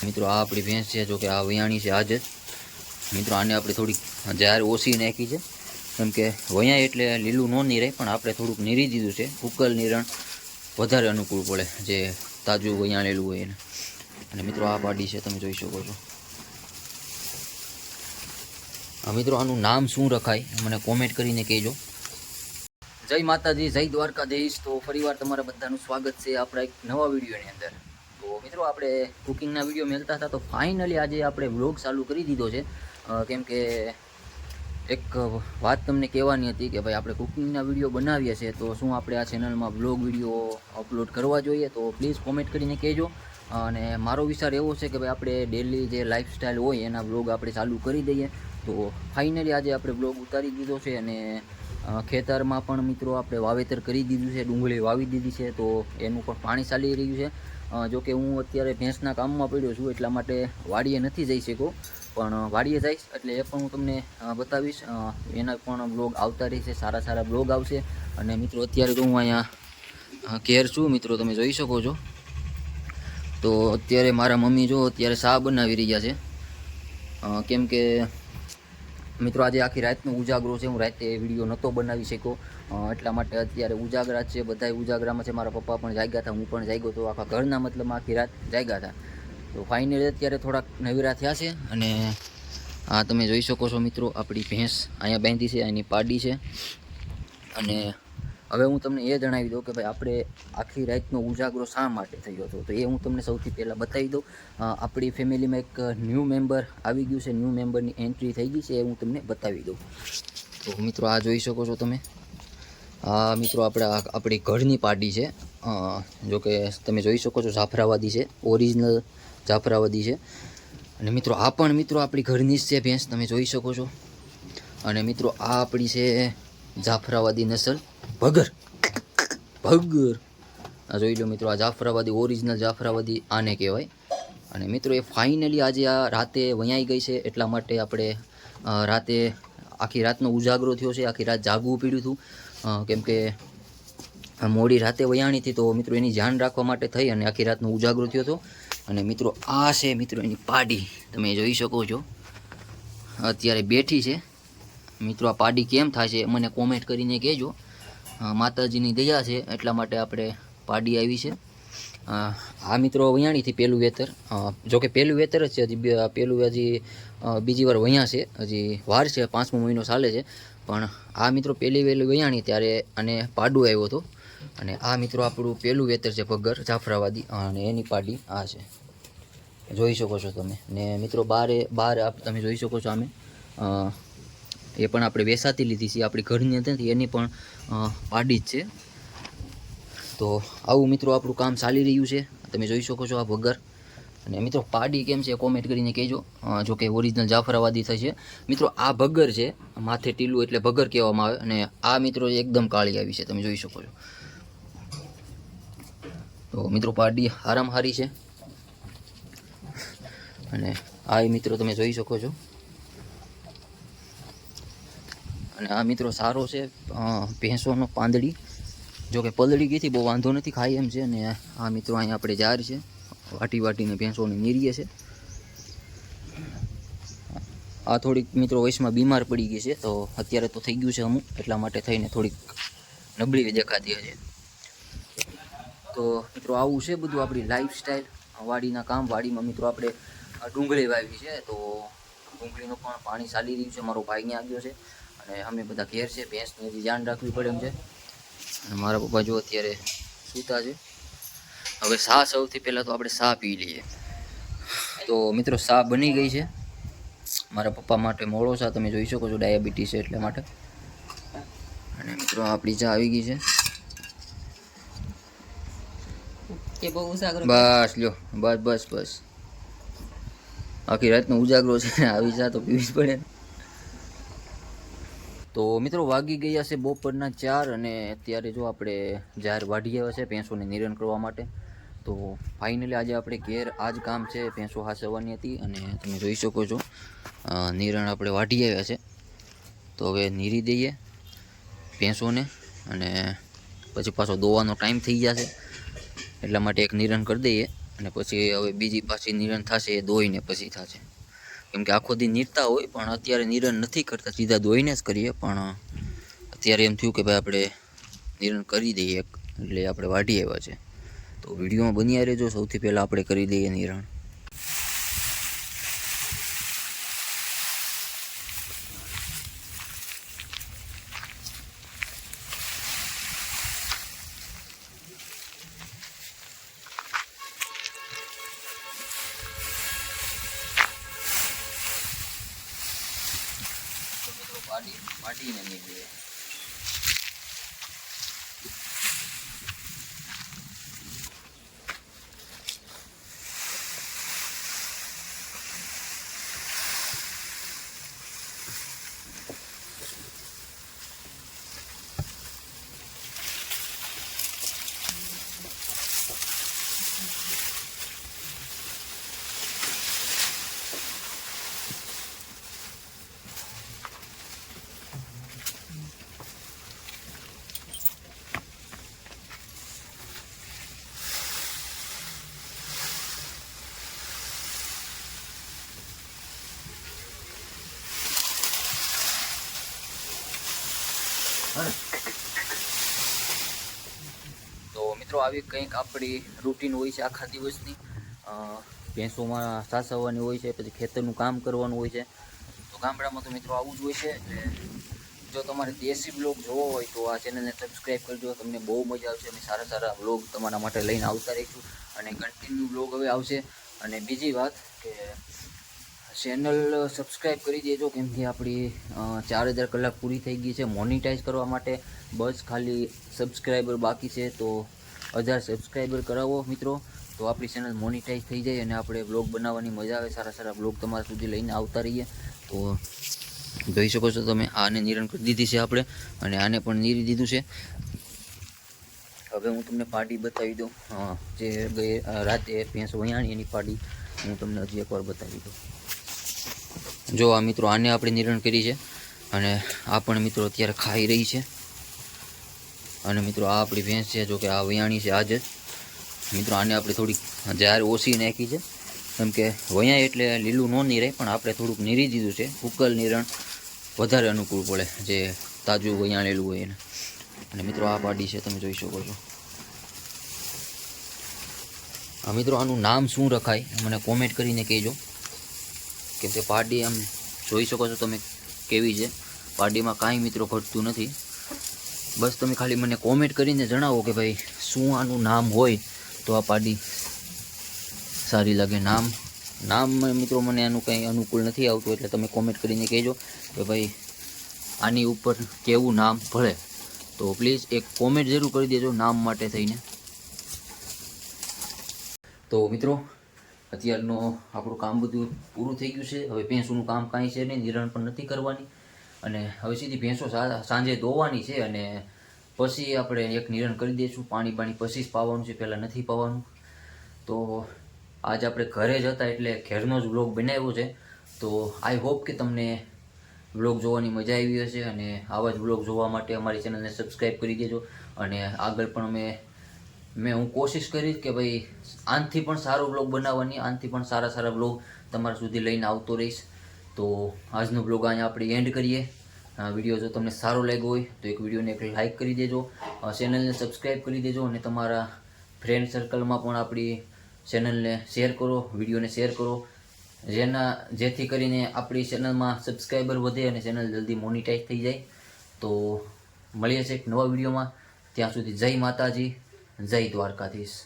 મિત્રો આ આપણી ભેંસ છે, જો કે આ વયાણી છે આજ જ મિત્રો. આને આપણે થોડીક જાર ઓછી નાખી છે, કેમ કે વયા એટલે લીલું ન નીરાય, પણ આપણે થોડુંક નીરી દીધું છે. ઉકલ નિરણ વધારે અનુકૂળ પડે જે તાજું વયાણેલું હોય એને. અને મિત્રો આ પાડી છે, તમે જોઈ શકો છો. મિત્રો આનું નામ શું રખાય મને કોમેન્ટ કરીને કહેજો. જય માતાજી, જય દ્વારકાધીશ. તો ફરીવાર તમારા બધાનું સ્વાગત છે આપણા એક નવા વિડીયોની અંદર. તો મિત્રો આપણે કુકિંગના વિડીયો મેળતા હતા, તો ફાઇનલી આજે આપણે વ્લોગ ચાલુ કરી દીધો છે. કેમ કે એક વાત તમને કહેવાની હતી કે ભાઈ આપણે કુકિંગના વિડીયો બનાવીએ છીએ, તો શું આપણે આ ચેનલમાં વ્લોગ વિડીયો અપલોડ કરવા જોઈએ? તો પ્લીઝ કોમેન્ટ કરીને કહેજો. અને મારો વિચાર એવો છે કે ભાઈ આપણે ડેલી જે લાઈફસ્ટાઈલ હોય એના વ્લોગ આપણે ચાલુ કરી દઈએ. તો ફાઇનલી આજે આપણે વ્લોગ ઉતારી દીધો છે. અને ખેતરમાં પણ મિત્રો આપણે વાવેતર કરી દીધું છે, ડુંગળી વાવી દીધી છે, તો એનું પણ પાણી ચાલી રહ્યું છે. જોકે હું અત્યારે ભેંસના કામમાં પડ્યો છું, એટલા માટે વાડીએ નથી જઈ શકો, પણ વાડીએ જઈશ એટલે એ પણ હું તમને બતાવીશ. એના પણ બ્લોગ આવતા રહેશે, સારા સારા બ્લોગ આવશે. અને મિત્રો અત્યારે તો હું અહીંયા ઘેર છું મિત્રો, તમે જોઈ શકો છો. તો અત્યારે મારા મમ્મી જો અત્યારે ચા બનાવી રહ્યા છે, કેમ કે મિત્રો આજે આખી રાતનો ઉજાગરો છે. હું રાતે વિડીયો નહોતો બનાવી શક્યો, એટલા માટે અત્યારે ઉજાગરા છે, બધાય ઉજાગરામાં છે. મારા પપ્પા પણ જાગ્યા હતા, હું પણ જાગ્યો હતો, આખા ઘરના મતલબમાં આખી રાત જાગ્યા હતા. તો ફાઇનલી અત્યારે થોડાક નવીરા થયા છે. અને આ તમે જોઈ શકો છો મિત્રો, આપણી ભેંસ અહીંયા બાંધી છે, એની પાડી છે. અને હવે હું તમને એ જણાવી દઉં કે ભાઈ આપણે આખી રાતનો ઉજાગરો શા માટે થયો હતો, તો એ હું તમને સૌથી પહેલાં બતાવી દઉં. આપણી ફેમિલીમાં એક ન્યૂ મેમ્બર આવી ગયું છે, ન્યૂ મેમ્બરની એન્ટ્રી થઈ ગઈ છે, એ હું તમને બતાવી દઉં. તો મિત્રો આ જોઈ શકો છો તમે. આ મિત્રો આપણી ઘરની પાડી છે. જોકે તમે જોઈ શકો છો જાફરાવાદી છે, ઓરિજિનલ જાફરાવાદી છે. અને મિત્રો આ પણ મિત્રો આપણી ઘરની જ છે ભેંસ, તમે જોઈ શકો છો. અને મિત્રો આ આપણી છે જાફરાવાદી નસલ ભગર. આ જોઈ લો મિત્રો, આ જાફરાવાદી ઓરિજિનલ જાફરાવાદી આને કહેવાય. અને મિત્રો એ ફાઇનલી આજે આ રાતે વયાઈ ગઈ છે, એટલા માટે આપણે રાતે આખી રાતનો ઉજાગરો થયો છે. આખી રાત જાગવું પડ્યું હતું, કેમ કે મોડી રાતે વયાણીથી, તો મિત્રો એની ધ્યાન રાખવા માટે થઈ અને આખી રાતનો ઉજાગરો થયો હતો. અને મિત્રો આ છે મિત્રો એની પાડી, તમે જોઈ શકો છો અત્યારે બેઠી છે. મિત્રો આ પાડી કેમ થાય છે મને કોમેન્ટ કરીને કહેજો. માતાજીની દયા છે એટલા માટે આપણે પાડી આવી છે. આ મિત્રો વયાણીથી પહેલું વેતર, જોકે પહેલું વેતર જ છે, હજી પહેલું હજી બીજી વાર વયા છે, હજી વાર છે, 5મો મહિનો ચાલે છે. પણ આ મિત્રો પહેલી વહેલી વયાણી ત્યારે અને પાડું આવ્યો હતો. અને આ મિત્રો આપણું પહેલું વેતર છે ભગર જાફરાવાદી, અને એની પાડી આ છે, જોઈ શકો છો તમે. ને મિત્રો બહાર તમે જોઈ શકો છો આમે એ પણ આપણે વેસાતી લીધી છે, આપણી ઘરની નથી, એની પણ પાડી જ છે. તો આવું મિત્રો આપણું કામ ચાલી રહ્યું છે, તમે જોઈ શકો છો આ ભગર. અને મિત્રો પાડી કેમ છે કોમેન્ટ કરીને કહેજો. જોકે ઓરિજિનલ જાફરાવાદી થશે મિત્રો. આ ભગર છે, માથે ટીલું એટલે ભગર કહેવામાં આવે. અને આ મિત્રો એકદમ કાળી આવી છે, તમે જોઈ શકો છો. તો મિત્રો પાડી હારામ હારી છે. અને આ મિત્રો તમે જોઈ શકો છો. અને આ મિત્રો સારો છે, ભેંસોનો પાંદડી. જોકે પલળી ગઈ હતી, બહુ વાંધો નથી, ખાઈ એમ છે. અને આ મિત્રો અહીંયા આપણે જાર છે, વાટીને ભેંસોને નીરીએ છે. આ થોડીક મિત્રો વયસમાં બીમાર પડી ગઈ છે, તો અત્યારે તો થઈ ગયું છે અમુક, એટલા માટે થઈને થોડીક નબળી દેખાતી છે. તો મિત્રો આવું છે બધું આપણી લાઈફસ્ટાઈલ, વાડીના કામ. વાડીમાં મિત્રો આપણે ડુંગળી વાવી છે, તો ડુંગળીનું પણ પાણી ચાલી રહ્યું છે. મારો ભાઈ ત્યાં આવ્યો છે અને અમે બધા ઘેર છે. ભેંસને હજી ધ્યાન રાખવી પડે એમ છે. અને મારા પપ્પા જો અત્યારે સૂતા છે. હવે ચા સૌથી પહેલાં તો આપણે ચા પી લઈએ. તો મિત્રો ચા બની ગઈ છે મારા પપ્પા માટે, મોળો ચા, તમે જોઈ શકો છો, ડાયાબિટીસ છે એટલા માટે. અને મિત્રો આપણી ચા આવી ગઈ છે. બસ લ્યો, બસ આખી રાતનો ઉજાગરો છે, આવી ચા તો પીવી જ પડે. તો મિત્રો વાગી ગયા છે બપોરના 4, અને અત્યારે જો આપણે જાહેર વાઢી આવ્યા છે ભેંસોને નિરણ કરવા માટે. તો ફાઇનલી આજે આપણે ઘેર આ જ કામ છે, ભેંસો હાંસવાની હતી. અને તમે જોઈ શકો છો નિરણ આપણે વાઢી આવ્યા છે. તો હવે નીરી દઈએ ભેંસોને, અને પછી પાછો દોવાનો ટાઈમ થઈ જશે, એટલા માટે એક નિરણ કરી દઈએ. અને પછી હવે બીજી પાછી નિરણ થશે, એ દોઈને પછી થશે. કેમ કે આખો દી નીરતા હોય, પણ અત્યારે નિરણ નથી કરતા, સીધા દોઈને જ કરીએ. પણ અત્યારે એમ થયું કે ભાઈ આપણે નિરણ કરી દઈએ એટલે આપણે વાઢી આવ્યા છે. તો વિડીયોમાં બન્યા રહેજો. સૌથી પહેલાં આપણે કરી દઈએ નિરણ. વાટીને નહીં જોઈએ. તો મિત્રો આવી કંઈક આપણી રૂટીન હોય છે આખા દિવસની. ભેંસોમાં સાસવવાની હોય છે, પછી ખેતરનું કામ કરવાનું હોય છે. તો ગામડામાં તો મિત્રો આવું જ હોય છે. એટલે જો તમારે દેશી બ્લોગ જોવો હોય તો આ ચેનલને સબસ્ક્રાઈબ કરજો. તમને બહુ મજા આવશે. અમે સારા સારા બ્લોગ તમારા માટે લઈને આવતા રહીશું, અને કન્ટિન્યુ બ્લોગ હવે આવશે. અને બીજી વાત કે ચેનલ સબસ્ક્રાઈબ કરી દેજો, કેમ કે આપણી 4000 કલાક પૂરી થઈ ગઈ છે. મોનિટાઈઝ કરવા માટે બસ ખાલી સબસ્ક્રાઈબર બાકી છે. તો 1000 સબસ્ક્રાઈબર કરાવો મિત્રો, તો આપણી ચેનલ મોનિટાઈઝ થઈ જાય અને આપણે બ્લોગ બનાવવાની મજા આવે. સારા સારા બ્લોગ તમારા સુધી લઈને આવતા રહીએ. તો જોઈ શકો છો તમે, આને નિરણ કરી દીધી છે આપણે, અને આને પણ નીરી દીધું છે. હવે હું તમને પાડી બતાવી દઉં. જે ગઈ રાતે ભેંસ વયાણી એની પાડી હું તમને હજી એકવાર બતાવી દઉં. જો આ મિત્રો, આને આપણે નિરણ કરી છે, અને આ પણ મિત્રો અત્યારે ખાઈ રહી છે. અને મિત્રો આ આપણી ભેંસ છે, જો કે આ વયાણી છે આજ જ. મિત્રો આને આપણે થોડીક ઝાર ઓછી નાખી છે, કેમ કે વયા એટલે લીલું ન નીરાય, પણ આપણે થોડુંક નીરી દીધું છે. ઉકલ નિરણ વધારે અનુકૂળ પડે, જે તાજું વયાણેલું હોય એને. અને મિત્રો આ પાડી છે, તમે જોઈ શકો છો. મિત્રો આનું નામ શું રખાય મને કોમેન્ટ કરીને કહેજો, કેમ કે પાડી આમ જોઈ શકો છો તમે કેવી છે. પાડીમાં કાંઈ મિત્રો ઘટતું નથી. બસ તમે ખાલી મને કોમેન્ટ કરીને જણાવો કે ભાઈ શું આનું નામ હોય તો આ પાડી સારી લાગે. નામ મિત્રો મને આનું કંઈ અનુકૂળ નથી આવતું, એટલે તમે કોમેન્ટ કરીને કહેજો કે ભાઈ આની ઉપર કેવું નામ ભળે. તો પ્લીઝ એક કોમેન્ટ જરૂર કરી દેજો નામ માટે થઈને. તો મિત્રો અત્યારનો આપણું કામ બધું પૂરું થઈ ગયું છે. હવે ભેંસોનું કામ કાંઈ છે નહીં, નિરણ પણ નથી કરવાની. અને હવે સીધી ભેંસો સાંજે દોવાની છે, અને પછી આપણે એક નિરણ કરી દઈશું. પાણી પછી જ પાવાનું છે, પહેલાં નથી પાવાનું. તો આજ આપણે ઘરે જ હતા એટલે ઘેરનો જ વ્લોગ બનાવ્યો છે. તો આઈ હોપ કે તમને વ્લોગ જોવાની મજા આવી હશે, અને આવા જ વ્લોગ જોવા માટે અમારી ચેનલને સબસ્ક્રાઈબ કરી દેજો. અને આગળ પણ હું કોશિશ કરીશ કે ભાઈ આનાથી પણ સારો બ્લોગ બનાવવાની, આનાથી પણ સારા બ્લોગ તમારા સુધી લઈને આવતો રહીશ. તો આજનો બ્લોગ અહીંયા આપણે એન્ડ કરીએ. વિડીયો જો તમને સારો લાગ્યો હોય તો એક વિડીયોને એક લાઇક કરી દેજો, ચેનલને સબસ્ક્રાઈબ કરી દેજો, અને તમારા ફ્રેન્ડ સર્કલમાં પણ આપણી ચેનલને શેર કરો, વિડીયોને શેર કરો, જેથી કરીને આપણી ચેનલમાં સબસ્ક્રાઈબર વધે અને ચેનલ જલ્દી મોનિટાઈઝ થઈ જાય. તો મળીએ છીએ એક નવા વિડીયોમાં. ત્યાં સુધી જય માતાજી, જય દ્વારકાધીશ.